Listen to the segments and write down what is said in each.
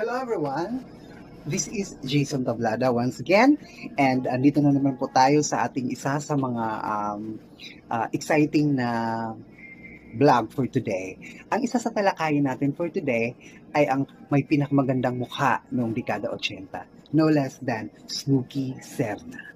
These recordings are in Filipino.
Hello everyone! This is Jason Tablada once again, and andito na naman po tayo sa ating isa sa mga exciting na vlog for today. Ang isa sa talakayin natin for today ay ang may pinakamagandang mukha noong dekada 80, no less than Snooki Serna.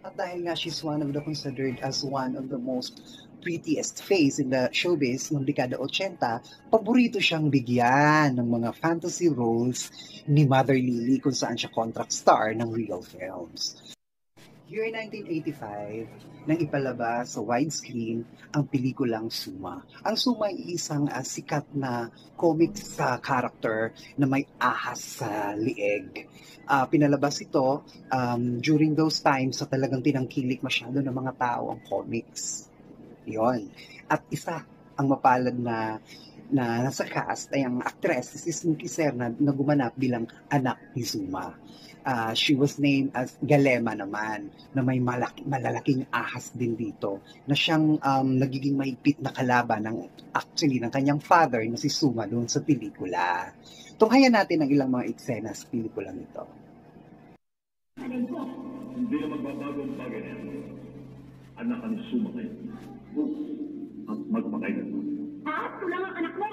At dahil nga she's one of the considered as one of the most prettiest face in the showbiz noong dekada 80, paborito siyang bigyan ng mga fantasy roles ni Mother Lily kung saan siya contract star ng Regal Films. Year 1985, nang ipalabas sa widescreen ang pelikulang Suma. Ang Suma ay isang sikat na comic sa character na may ahas sa lieg. Pinalabas ito during those times sa talagang tinangkilik masyado ng mga tao ang comics. Yon. At isa ang mapalad na nasa cast ay ang actress si Snooki Serna na gumanap bilang anak ni Suma. She was named as Galema naman, na may malalaking ahas din dito, na siyang nagiging mahigpit na kalaban ng kanyang father na si Suma doon sa pelikula. Tunghayan natin ang ilang mga eksena sa pelikulang ito. Hindi na magbabago ang bagay na yan. Anak ka ni Suma kayo. At magpakay ka ito. Ito lang ang anak mo!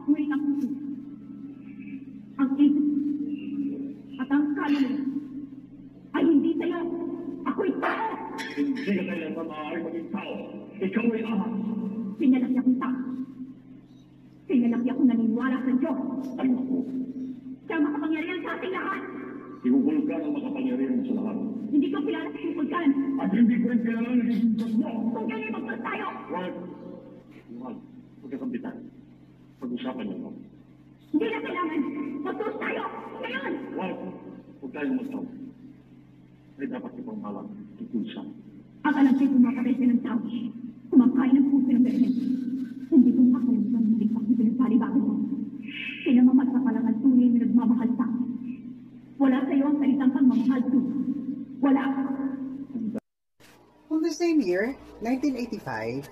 Ngunit ang puso. Ang isip at ang kaluluwa ay hindi sa'yo. Ako'y tao! Hindi ka kailanman maaaring maging tao. Ikaw ay ahas. Pinalaki akong tao. Pinalaki akong naniniwala sa Diyos. Ay ako. Siya ang makapangyarihan sa ating lahat. Ihuhulkan ang makapangyarihan sa lahat. Hindi ko kilala sa inukulkan. At hindi ko rin kailangan naging Diyos mo. Kung ganyan magpas tayo. Wag. Magkakampitan. Pag-usapan niyo mo. Hindi na kailangan. Magpas tayo. Ngayon. Wag. Huwag tayong magtawag. Ay dapat ipang malang tungkol sa. Ang alam ko'y kumapatay siya ng tao. Kumakain ng puso ng berhen. Hindi ko makalimutan ng ligtas na pinagpalibago mo. Pinamamat sa palang ang tunay na nagmamahal sa akin. Wala sa iyo ang salitang pagmamahal to. Wala. On the same year, 1985,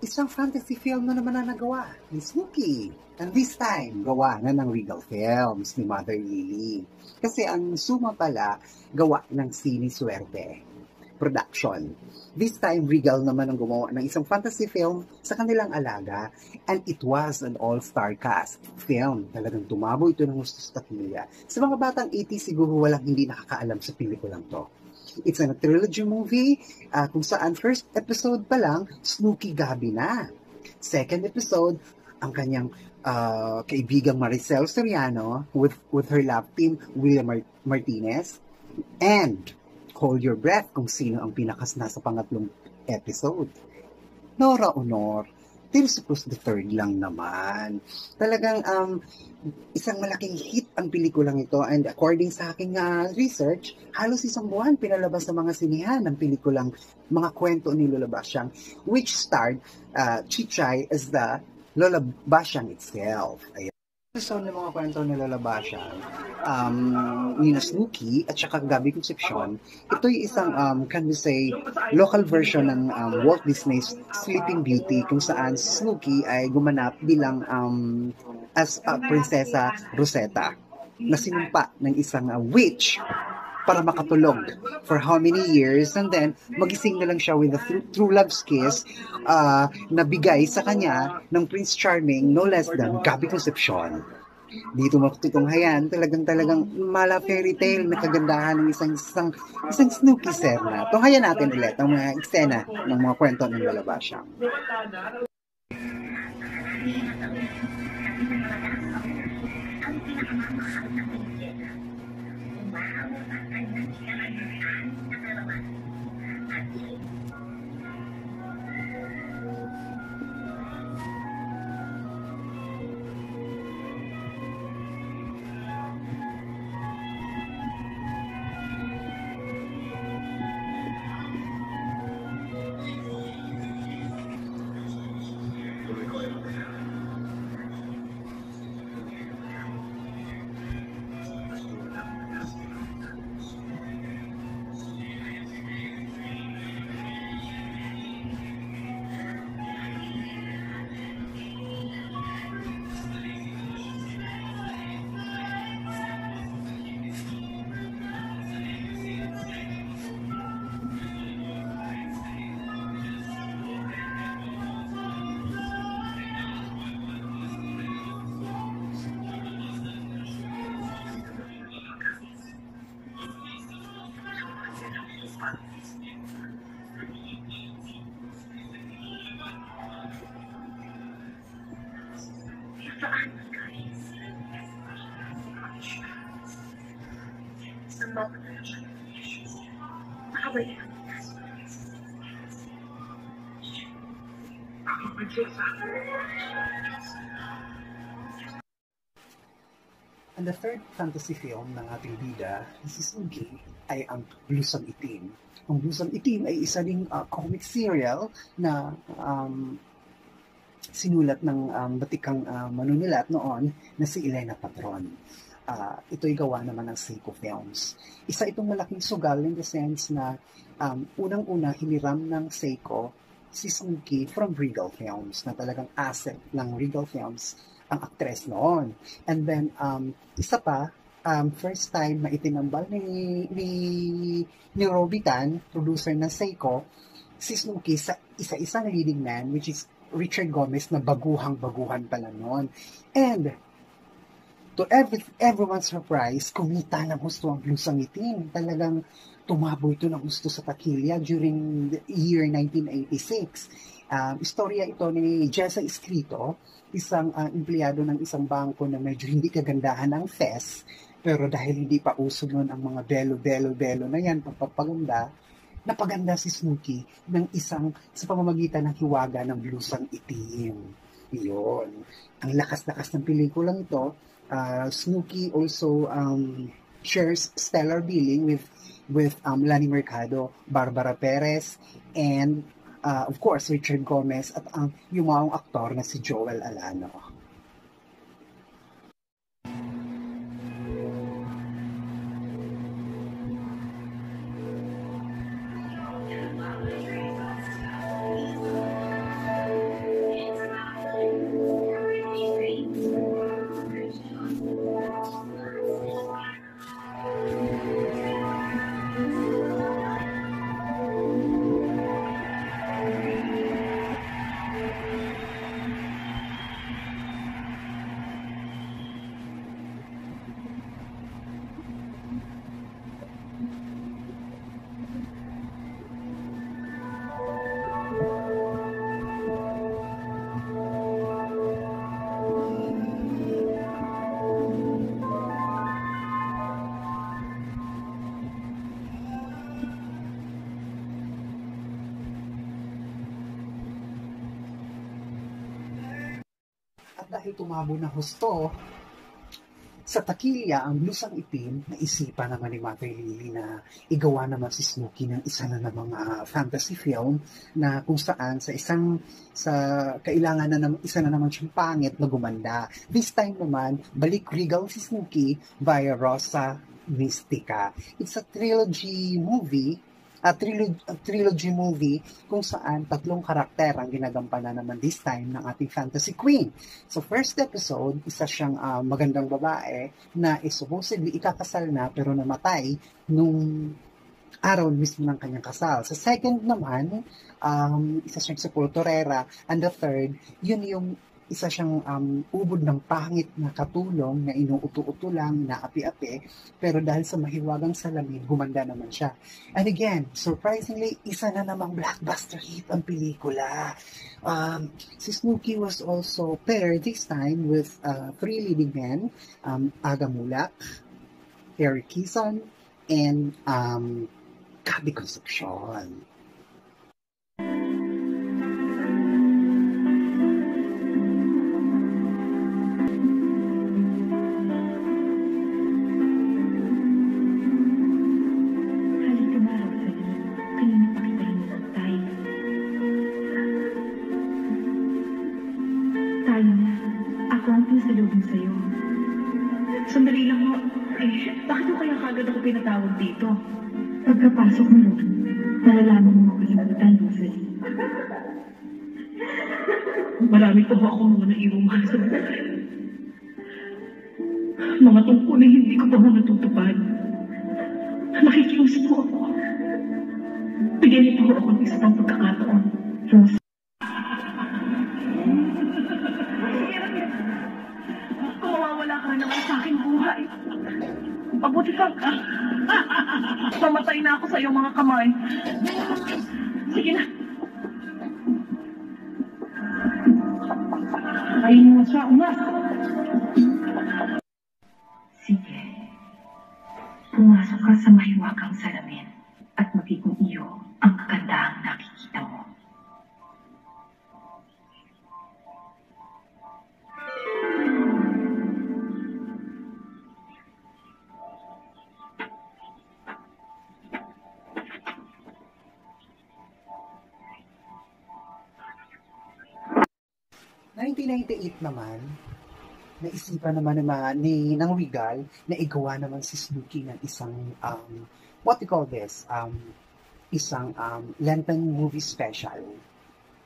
isang fantasy film na naman ang nagawa ni Snooki. And this time, gawa na ng Regal Films ni Mother Lily. Kasi ang Suma pala, gawa ng Sini Suerte production. This time, Regal naman ang gumawa ng isang fantasy film sa kanilang alaga, and it was an all-star cast film. Talagang tumabo ito ng gusto sa takilya. Sa mga batang 80, siguro walang hindi nakakaalam sa pelikulang to. It's a trilogy movie kung saan first episode pa lang, Snooki Gabi na. Second episode, ang kanyang kaibigang Maricel Soriano with her love team, William Martinez, and hold your breath kung sino ang pinakas na sa pangatlong episode. Nora Honor, Tirsos the Third lang naman. Talagang isang malaking hit ang pelikulang ito, and according sa aking research, halos isang buwan pinalabas sa mga sinihan ng pelikulang mga kwento ni Lola Basyang, which starred Chichay as the Lola Basyang itself. Ayan. So, ng mga kwento ni Lola Basyang, Nina Snooki at saka Gabby Concepcion, ito'y isang, can we say, local version ng Walt Disney's Sleeping Beauty, kung saan Snooki ay gumanap bilang as Prinsesa Rosetta na sinumpa ng isang witch para makatulog for how many years, and then magising na lang siya with a true love's kiss na bigay sa kanya ng Prince Charming, no less than Gabby Concepcion. Dito matutunghayan talagang mala fairy tale na kagandahan ng isang Snooki Serna. Tunghayan natin ulit ang mga eksena ng mga kwento ng Lola Basyang. And the third fantasy film ng ating bida, si Sugi, ay ang Blusang Itim. Ang Blusang Itim ay isa ding comic serial na sinulat ng batikang manunulat noon na si Elena Patron. Ito'y gawa naman ng Seiko Films. Isa itong malaking sugal in the sense na unang-una hiniram ng Seiko si Sugi from Regal Films, na talagang asset ng Regal Films ang actress noon. And then, isa pa, first time na itinambal ni Robitan, producer ng Seiko, si Snooki sa isa-isang leading man, which is Richard Gomez, na baguhang-baguhan pala noon. And, to everyone's surprise, kumita ng gusto ang Blusang Itim. Talagang tumabo ito ng gusto sa takilya during the year 1986. Istorya ito ni Jessa Escrito, isang empleyado ng isang bangko na medyo hindi kagandahan ang fes, pero dahil hindi pa uso noon ang mga belo na yan, papaganda, napaganda si Snooki ng sa pamamagitan ng hiwaga ng Blusang Itim. Iyon. Ang lakas-lakas ng pelikulang ito. Snooki also shares stellar billing with Lani Mercado, Barbara Perez, and of course, Richard Gomez at ang yumaong aktor na si Joel Alano. Dahil tumabo na husto sa takilya ang Blusang Itim, naisipan naman ni Mother Lily na igawa naman si Snooki ng isa na mga fantasy film na kung saan kailangan na naman isa na naman siyang pangit na gumanda. This time naman, balik Regal si Snooki via Rosa Mystica. It's a trilogy movie kung saan tatlong karakter ang ginagampanan naman this time ng ating fantasy queen. So first episode, isa siyang magandang babae na supposedly ikakasal na pero namatay nung araw mismo ng kanyang kasal. Sa second naman, isa siyang sepulturera. And the third, yun yung isa siyang ubod ng pangit na katulong na inuuto-uto lang, na api-api, pero dahil sa mahiwagang salamin, gumanda naman siya. And again, surprisingly, isa na namang blockbuster hit ang pelikula. Si Snooki was also paired this time with three leading men, Aga Mulak, Eric Kison, and Gabby Concepcion. Sandali lang mo. Bakit mo kaya kagad ako pinatawag dito? Pagkapasok mo, nalalaman mo kasagutan, Rosel. Marami pa ba akong mga naiwang mahal sa buhay? Mga tungkulin hindi ko pa mo natutupad. Nakikiusap mo ako. Bigyan niyo po ako ng isa pang pagkakataon, Rosel. Kung mawawala ka naman sa aking buhay, Mabuti ka. Mamatay na ako sa iyong mga kamay. Sige na. Kainin mo siya, umas. Sige. Pumasok ka sa mahiwagang salamin at magiging iyo ang kagandahang nakikita mo. '98 naman, naisipan naman ng Regal na igawa naman si Snooki ng isang, what you call this, isang Lenten movie special.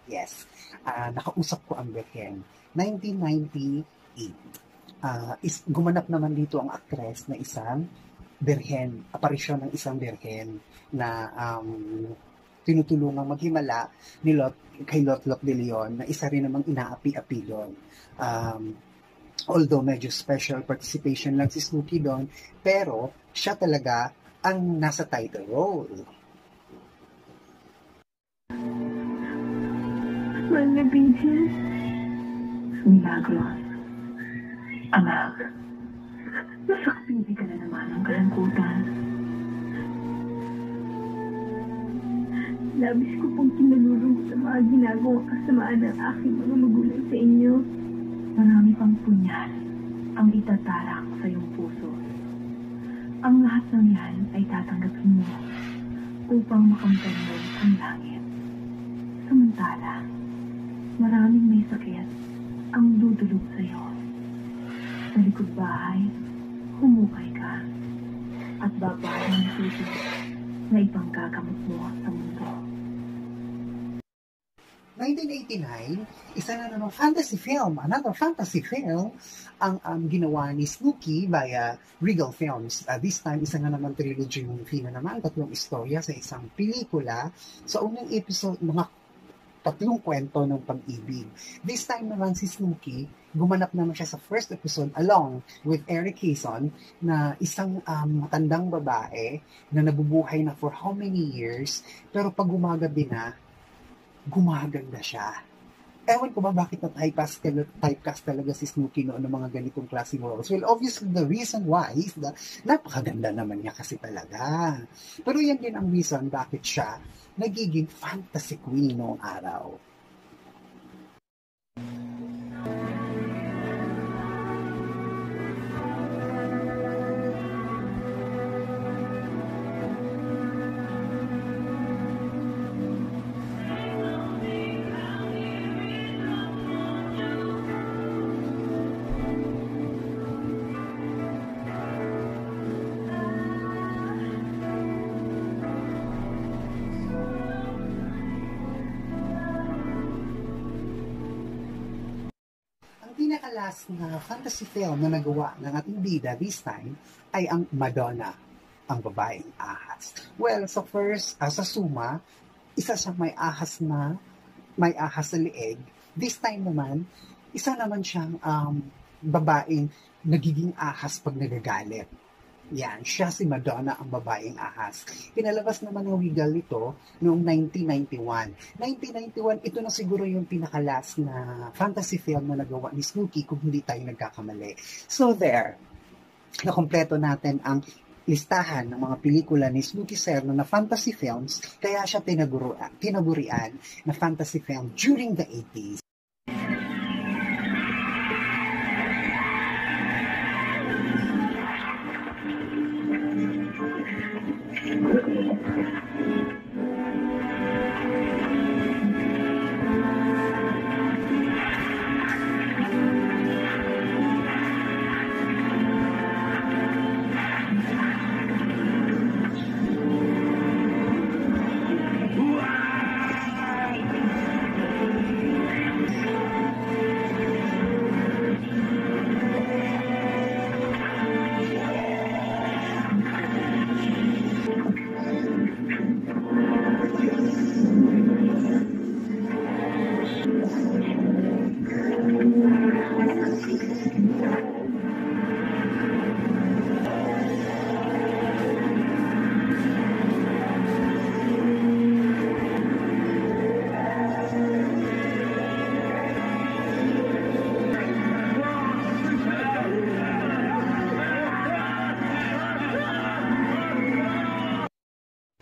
Yes, nakausap ko ang Berhen. 1998. Gumanap naman dito ang aktres na isang Berhen, aparisyon ng isang Berhen na tinutulungang maghimala kay Lotlot de Leon na isa rin namang inaapi-api doon. Although medyo special participation lang si Snooki doon, pero siya talaga ang nasa title role. Mahal na Virgin. Milagros. Anak, nasakpili ka na naman ng kalangkutan. Labis ko pong kinalulong sa mga ginagawang kasamaan ng aking mga magulang sa inyo. Marami pang punyal ang itatarak sa iyong puso. Ang lahat ng yan ay tatanggapin mo upang makamtan mo ang langit. Samantala, maraming may sakit ang dudulog sa iyo. Sa likod bahay, humukay ka at babayan ng puso na ipanggagamot mo sa mundo. 1989, isa na namang fantasy film, another fantasy film, ang ginawa ni Snooki via Regal Films. This time, isa na naman trilogy movie na naman, 3 istorya sa isang pelikula. Sa unang episode, mga 3 kwento ng pag-ibig. This time naman si Snooki, gumanap naman siya sa first episode along with Eric Kayson na isang matandang babae na nabubuhay na for how many years, pero pag gumagabi na, gumaganda siya. Ewan ko ba bakit typecast talaga si Snooki noon ng mga ganitong klaseng roles. Well, obviously, the reason why is that napakaganda naman niya kasi talaga. Pero yan din ang reason bakit siya nagiging fantasy queen noong araw. Pinaka-last na fantasy film na nagawa ng ating bida this time ay ang Madonna, ang babaeng ahas. Well, sa Suma, isa siyang may ahas sa leeg. This time naman, isa naman siyang babaeng nagiging ahas pag nagagalit. Yan, siya si Madonna ang babaeng ahas. Pinalabas naman ng Regal ito noong 1991. 1991, ito na siguro yung pinaka-last na fantasy film na nagawa ni Snooki kung hindi tayo nagkakamali. So there, nakompleto natin ang listahan ng mga pelikula ni Snooki Serno na fantasy films, kaya siya tinagurian na fantasy film during the 80s.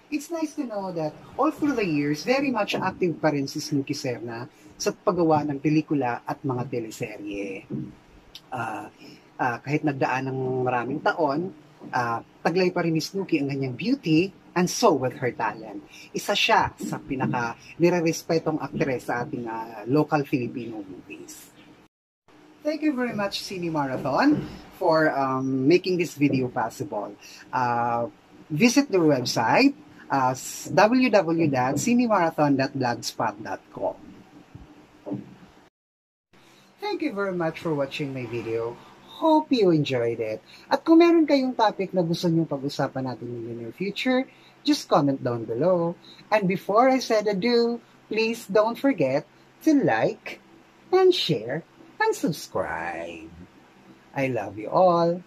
It's nice to know that all through the years, very much active pa rin si Snooki Serna sa paggawa ng pelikula at mga teleserye. Kahit nagdaan ng maraming taon, taglay pa rin ni Snooki ang kanyang beauty and so with her talent. Isa siya sa pinaka nirerespetong aktres sa ating local Filipino movies. Thank you very much, Cine Marathon, for making this video possible. Visit their website, www.cinemarathon.blogspot.com. Thank you very much for watching my video. Hope you enjoyed it. At kung meron kayong topic na gusto nyo pag-usapan natin in the near future, just comment down below. And before I said adieu, please don't forget to like and share and subscribe. I love you all.